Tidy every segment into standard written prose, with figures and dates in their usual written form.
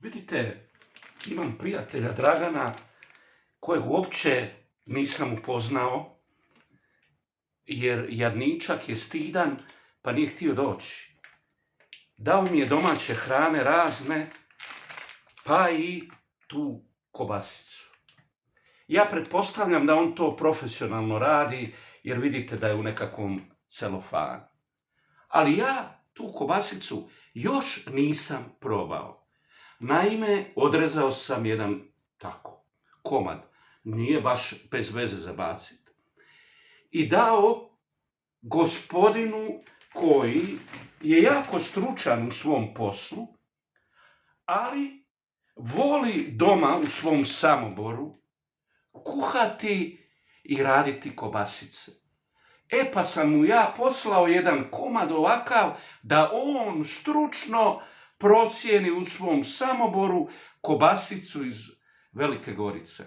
Vidite, imam prijatelja Dragana kojeg uopće nisam upoznao, jer jadničak je stidan pa nije htio doći. Dao mi je domaće hrane razne, pa i tu kobasicu. Ja pretpostavljam da on to profesionalno radi, jer vidite da je u nekakvom celofanu. Ali ja tu kobasicu još nisam probao. Naime, odrezao sam jedan tako komad, nije baš bez veze za baciti. I dao gospodinu koji je jako stručan u svom poslu, ali voli doma u svom Samoboru kuhati i raditi kobasice. E pa sam mu ja poslao jedan komad ovakav da on stručno procijeni u svom Samoboru kobasicu iz Velike Gorice.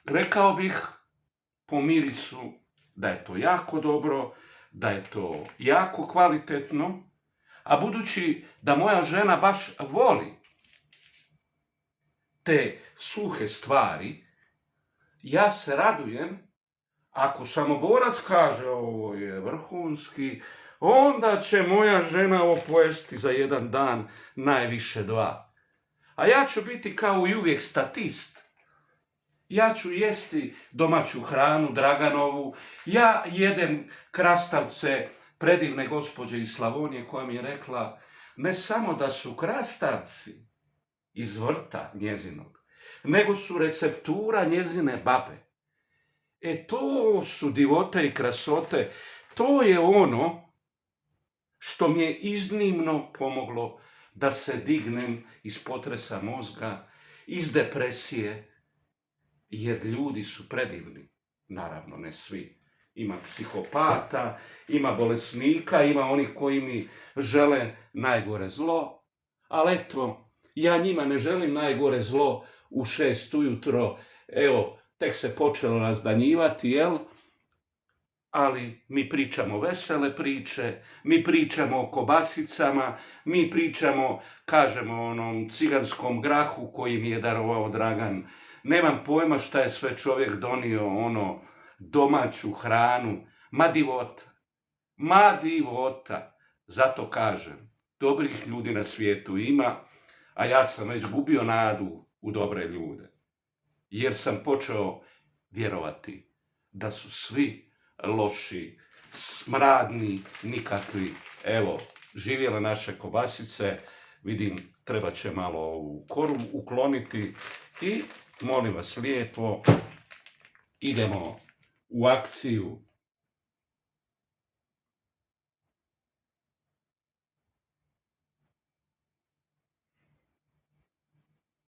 Rekao bih po mirisu da je to jako dobro, da je to jako kvalitetno, a budući da moja žena baš voli te suhe stvari, ja se radujem ako Samoborac kaže ovo je vrhunski, onda će moja žena ovo pojesti za jedan dan, najviše 2. A ja ću biti kao i uvijek statist. Ja ću jesti domaću hranu Draganovu, ja jedem krastavce predivne gospođe iz Slavonije koja mi je rekla ne samo da su krastavci iz vrta njezinog, nego su receptura njezine babe. E to su divote i krasote, to je ono što mi je iznimno pomoglo da se dignem iz potresa mozga, iz depresije, jer ljudi su predivni. Naravno, ne svi. Ima psihopata, ima bolesnika, ima onih koji mi žele najgore zlo, ali eto, ja njima ne želim najgore zlo u 6 ujutro, evo, tek se počelo razdanjivati, jel? Ali mi pričamo vesele priče, mi pričamo o kobasicama, mi pričamo, kažemo o onom ciganskom grahu koji mi je darovao Dragan. Nemam pojma šta je sve čovjek donio, domaću hranu, ma divota. Zato kažem, dobrih ljudi na svijetu ima, a ja sam već gubio nadu u dobre ljude. Jer sam počeo vjerovati da su svi loši, smradni, nikakvi. Evo, živjele naše kobasice, vidim, treba će malo ovu koru ukloniti i molim vas lijepo, idemo u akciju.